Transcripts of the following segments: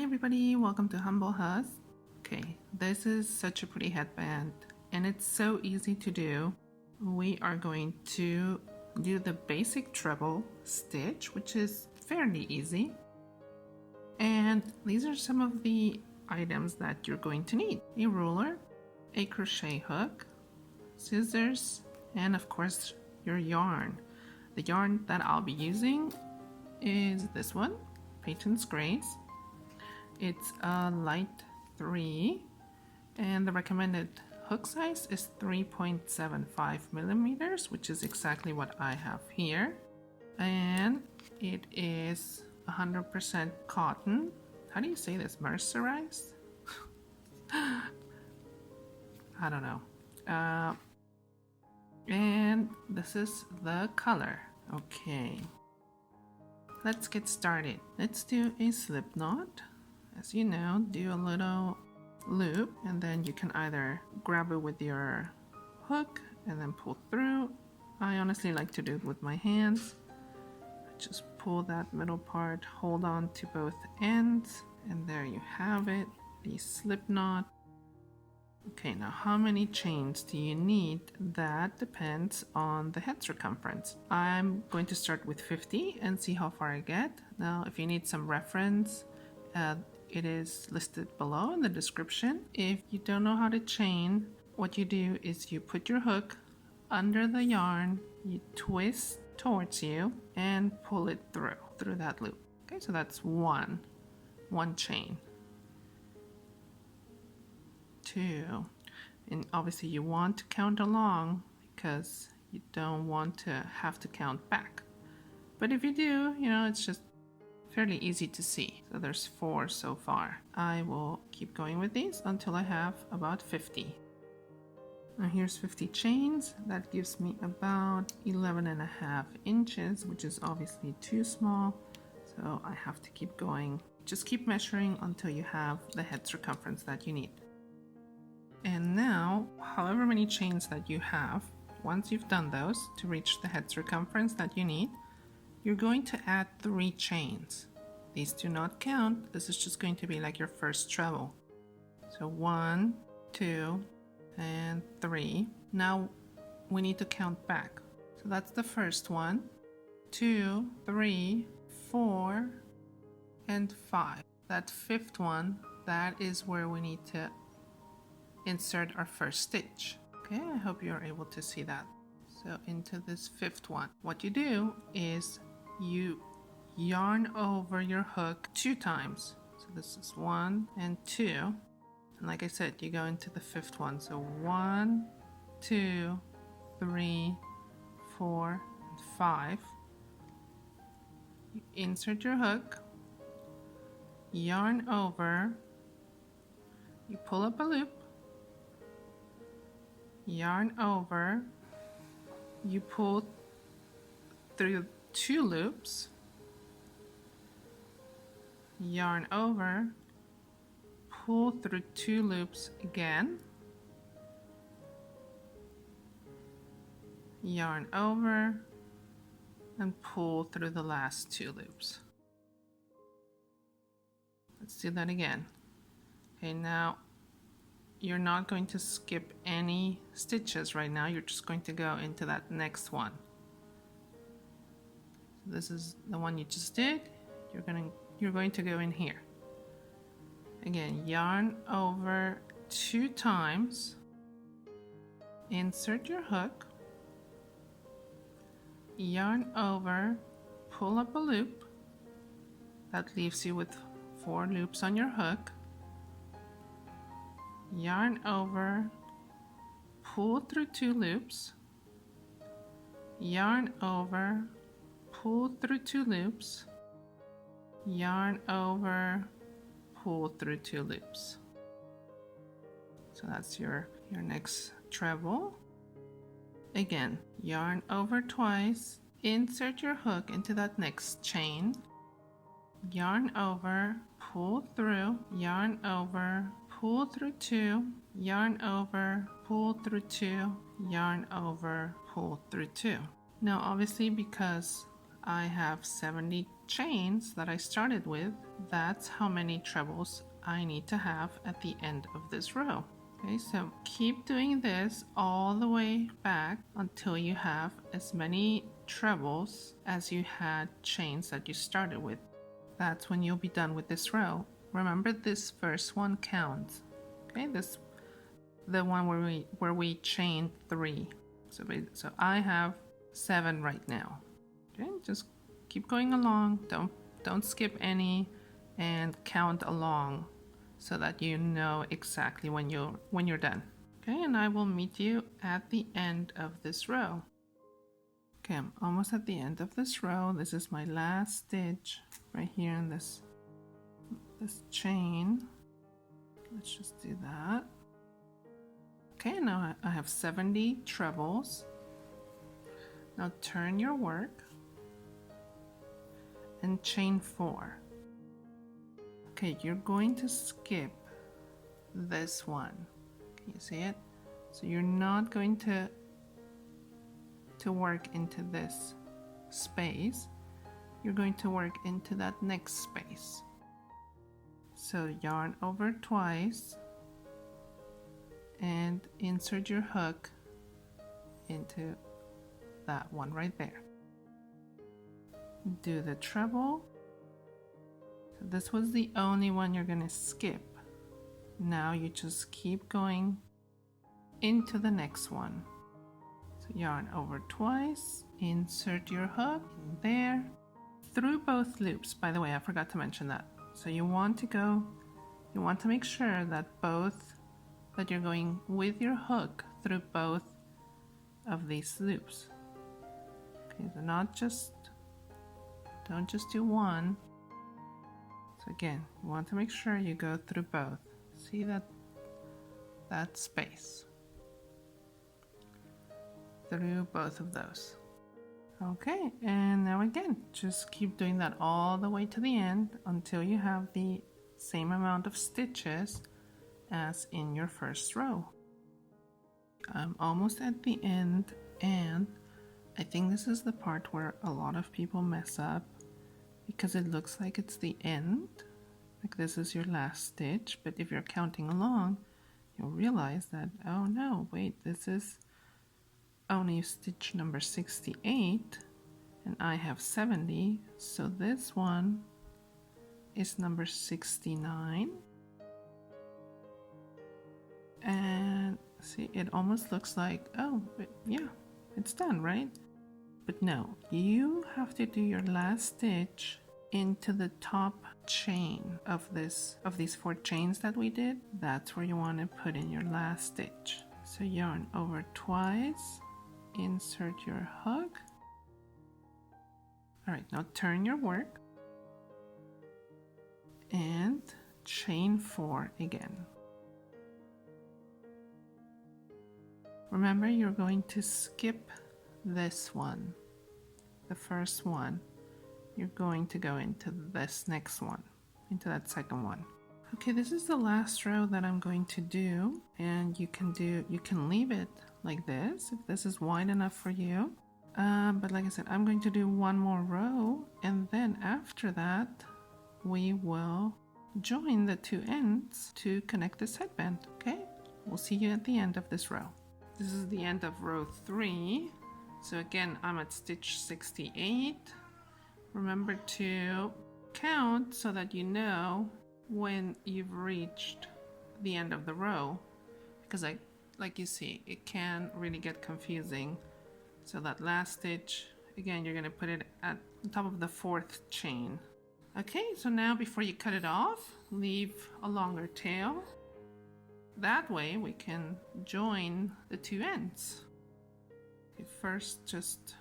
everybody, welcome to Humblehus. Okay, this is such a pretty headband and it's so easy to do. We are going to do the basic treble stitch, which is fairly easy. And these are some of the items that you're going to need. A ruler, a crochet hook, scissors, and of course your yarn. The yarn that I'll be using is this one, Peyton's Grace. It's a light 3 and the recommended hook size is 3.75 millimeters, which is exactly what I have here. And it is 100% cotton. How do you say this? Mercerized? I don't know. And this is the color. Okay, let's get started. Let's do a slip knot. As you know, do a little loop and then you can either grab it with your hook and then pull through. I honestly like to do it with my hands. Just pull that middle part, hold on to both ends, and there you have it, the slip knot. Okay, now how many chains do you need? That depends on the head circumference. I'm going to start with 50 and see how far I get. Now, if you need some reference, it is listed below in the description. If you don't know how to chain, what you do is you put your hook under the yarn, you twist towards you and pull it through that loop. Okay, so that's one chain. 2, and obviously you want to count along because you don't want to have to count back. But if you do, you know, it's just fairly easy to see. So there's 4 so far. I will keep going with these until I have about 50. Now here's 50 chains. That gives me about 11.5 inches, which is obviously too small. So I have to keep going. Just keep measuring until you have the head circumference that you need. And now, however many chains that you have, once you've done those to reach the head circumference that you need, you're going to add 3 chains. These do not count. This is just going to be like your first treble. So 1, 2, and 3. Now we need to count back. So that's the first one, 2, 3, 4, and 5. That 5th one, that is where we need to insert our first stitch. Okay, I hope you're able to see that. So into this 5th one, what you do is you yarn over your hook 2 times. So this is 1 and 2. And like I said, you go into the 5th one. So 1, 2, 3, 4, and 5. You insert your hook, yarn over, you pull up a loop, yarn over, you pull through 2 loops, yarn over, pull through 2 loops again, yarn over, and pull through the last 2 loops. Let's do that again. Okay, now you're not going to skip any stitches right now. You're just going to go into that next one. So this is the one you just did. You're going to go in here. Again, yarn over 2 times, insert your hook, yarn over, pull up a loop. That leaves you with 4 loops on your hook. Yarn over, pull through 2 loops, yarn over, pull through 2 loops, yarn over, pull through 2 loops. So that's your next treble. Again, yarn over twice, insert your hook into that next chain, yarn over, pull through, yarn over, pull through 2, yarn over, pull through 2, yarn over, pull through 2. Now obviously, because I have 70 chains that I started with. That's how many trebles I need to have at the end of this row. Okay, so keep doing this all the way back until you have as many trebles as you had chains that you started with. That's when you'll be done with this row. Remember, this first one counts. Okay, this the one where we chained 3. So I have 7 right now. Okay, just keep going along. Don't skip any, and count along so that you know exactly when you're done. Okay, and I will meet you at the end of this row. Okay, I'm almost at the end of this row. This is my last stitch right here in this chain. Let's just do that. Okay, now I have 70 trebles. Now turn your work and chain 4. Okay, you're going to skip this one. Can you see it? So you're not going to work into this space. You're going to work into that next space. So yarn over twice and insert your hook into that one right there. Do the treble. So this was the only one you're going to skip. Now you just keep going into the next one. So yarn over twice, insert your hook in there, through both loops. By the way, I forgot to mention that. So you want to make sure that you're going with your hook through both of these loops. Okay, so don't just do one. So again, you want to make sure you go through both. See that space through both of those. Okay, and now again, just keep doing that all the way to the end until you have the same amount of stitches as in your first row. I'm almost at the end, and I think this is the part where a lot of people mess up because it looks like it's the end, like this is your last stitch, but if you're counting along, you'll realize that, oh no, wait, this is only stitch number 68 and I have 70, so this one is number 69. And see, it almost looks like, oh, but yeah, it's done, right? But no, you have to do your last stitch into the top chain of these 4 chains that we did. That's where you want to put in your last stitch. So yarn over twice, insert your hook. All right, now turn your work and chain 4 again. Remember, you're going to skip this one, the first one. You're going to go into this next one, into that second one. Okay, this is the last row that I'm going to do, and you can leave it like this if this is wide enough for you. But like I said, I'm going to do one more row, and then after that, we will join the 2 ends to connect this headband. Okay, we'll see you at the end of this row. This is the end of row 3. So again, I'm at stitch 68. Remember to count so that you know when you've reached the end of the row, because like you see, it can really get confusing. So that last stitch, again, you're going to put it at the top of the 4th chain. Okay, so now before you cut it off, leave a longer tail. That way we can join the 2 ends. Okay, first just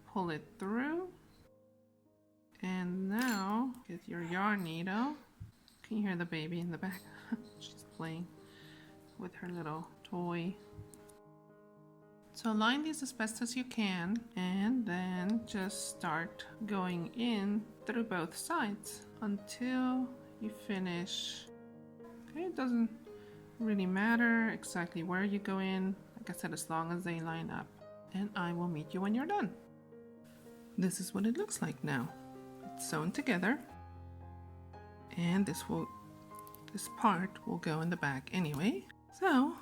pull it through, and now get your yarn needle. Can you hear the baby in the back? She's playing with her little toy. So align these as best as you can, and then just start going in through both sides until you finish. Okay, it doesn't really matter exactly where you go in, like I said, as long as they line up. And I will meet you when you're done. this is what it looks like now. It's sewn together, and this part will go in the back anyway. So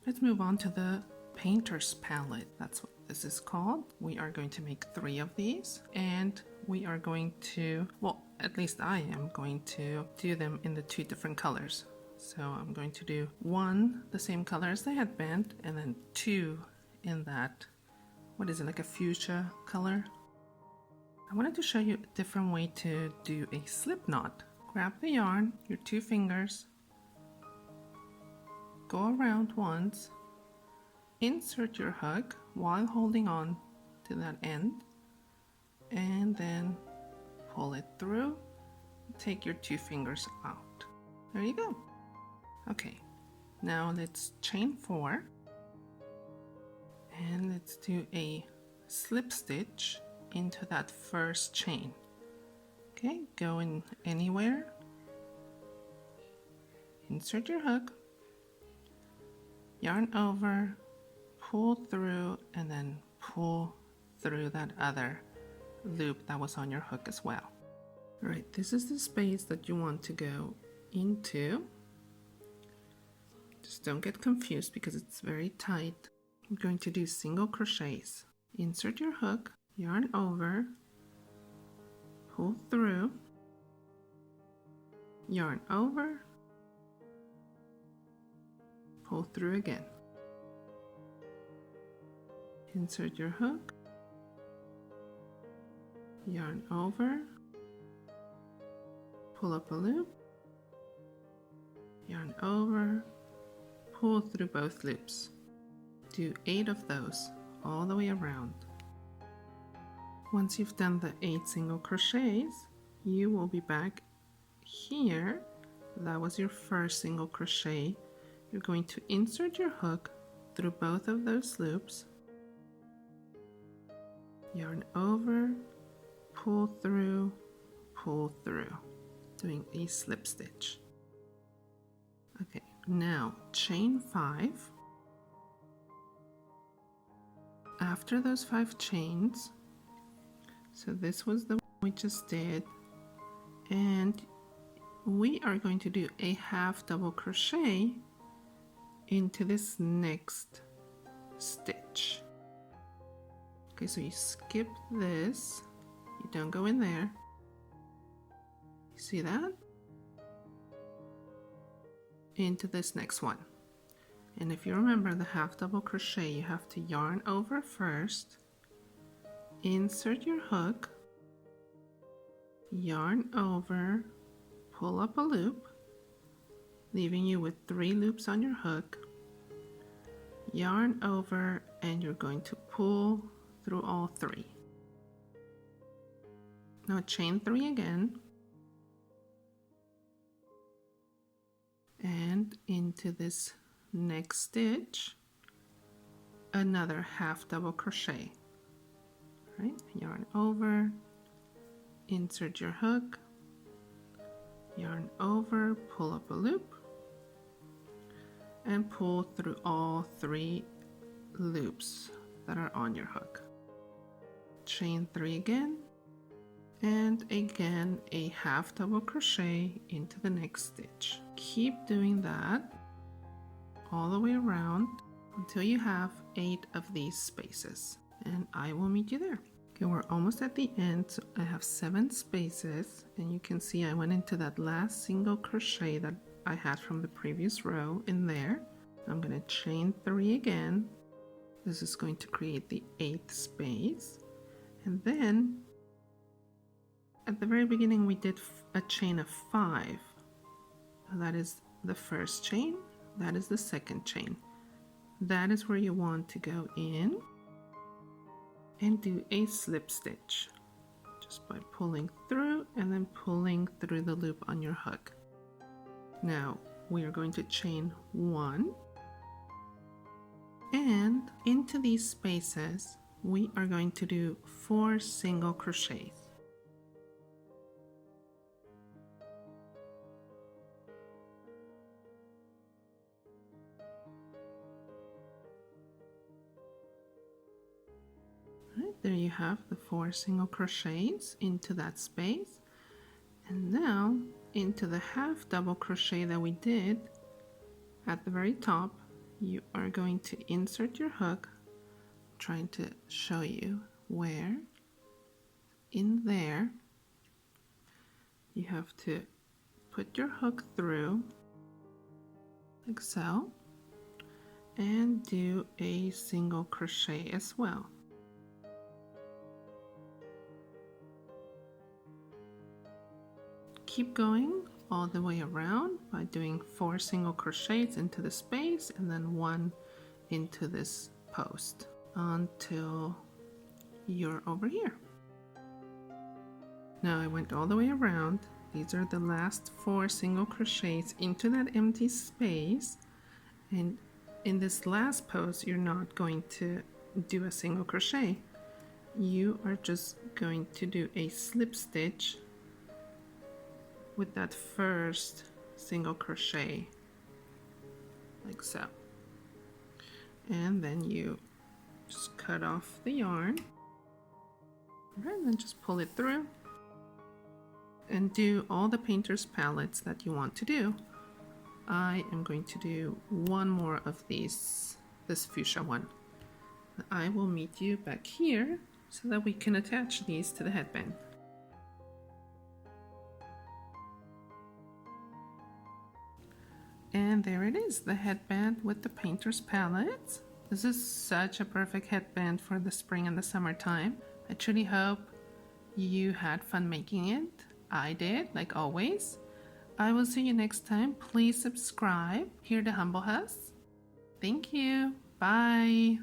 let's move on to the painter's palette. That's what this is called. We are going to make 3 of these, and we are going to, well, at least I am going to do them in the 2 different colors. So I'm going to do 1 the same color as the headband, and then 2 in that, what is it, like a fuchsia color. I wanted to show you a different way to do a slip knot. Grab the yarn, your 2 fingers, go around once, insert your hook while holding on to that end, and then pull it through. Take your 2 fingers out. There you go. Okay, now let's chain 4, and let's do a slip stitch into that first chain. Okay, go in anywhere, insert your hook, yarn over, pull through, and then pull through that other loop that was on your hook as well. All right, this is the space that you want to go into. Just don't get confused because it's very tight. I'm going to do single crochets. Insert your hook, yarn over, pull through, yarn over, pull through again. Insert your hook, yarn over, pull up a loop, yarn over, pull through both loops. Do 8 of those all the way around. Once you've done the 8 single crochets, you will be back here. That was your first single crochet. You're going to insert your hook through both of those loops, yarn over, pull through, doing a slip stitch. Okay, now chain 5. After those 5 chains, so this was the one we just did, and we are going to do a half double crochet into this next stitch. Okay, so you skip this, you don't go in there. You see that? Into this next one. And if you remember the half double crochet, you have to yarn over first, insert your hook, yarn over, pull up a loop, leaving you with 3 loops on your hook, yarn over, and you're going to pull through all 3. Now chain 3 again, and into this next stitch, another half double crochet. Right, yarn over, insert your hook, yarn over, pull up a loop, and pull through all 3 loops that are on your hook. Chain 3 again, and again a half double crochet into the next stitch. Keep doing that all the way around until you have 8 of these spaces, and I will meet you there. Okay, we're almost at the end, so I have 7 spaces, and you can see I went into that last single crochet that I had from the previous row in there. I'm going to chain 3 again. This is going to create the 8th space, and then at the very beginning we did a chain of 5. That is the first chain, that is the second chain. That is where you want to go in and do a slip stitch just by pulling through and then pulling through the loop on your hook. Now we are going to chain 1, and into these spaces we are going to do 4 single crochets. Right, there you have the 4 single crochets into that space. And now into the half double crochet that we did at the very top, you are going to insert your hook. I'm trying to show you where. In there, you have to put your hook through like so and do a single crochet as well. Keep going all the way around by doing 4 single crochets into the space and then 1 into this post until you're over here. Now I went all the way around. These are the last 4 single crochets into that empty space, and in this last post you're not going to do a single crochet. You are just going to do a slip stitch with that first single crochet like so, and then you just cut off the yarn. Alright, and then just pull it through and do all the painter's palettes that you want to do. I am going to do one more of these, this fuchsia one. I will meet you back here so that we can attach these to the headband. And there it is, the headband with the painter's palettes. This is such a perfect headband for the spring and the summertime. I truly hope you had fun making it. I did, like always. I will see you next time. Please subscribe here to Humblehus. Thank you. Bye.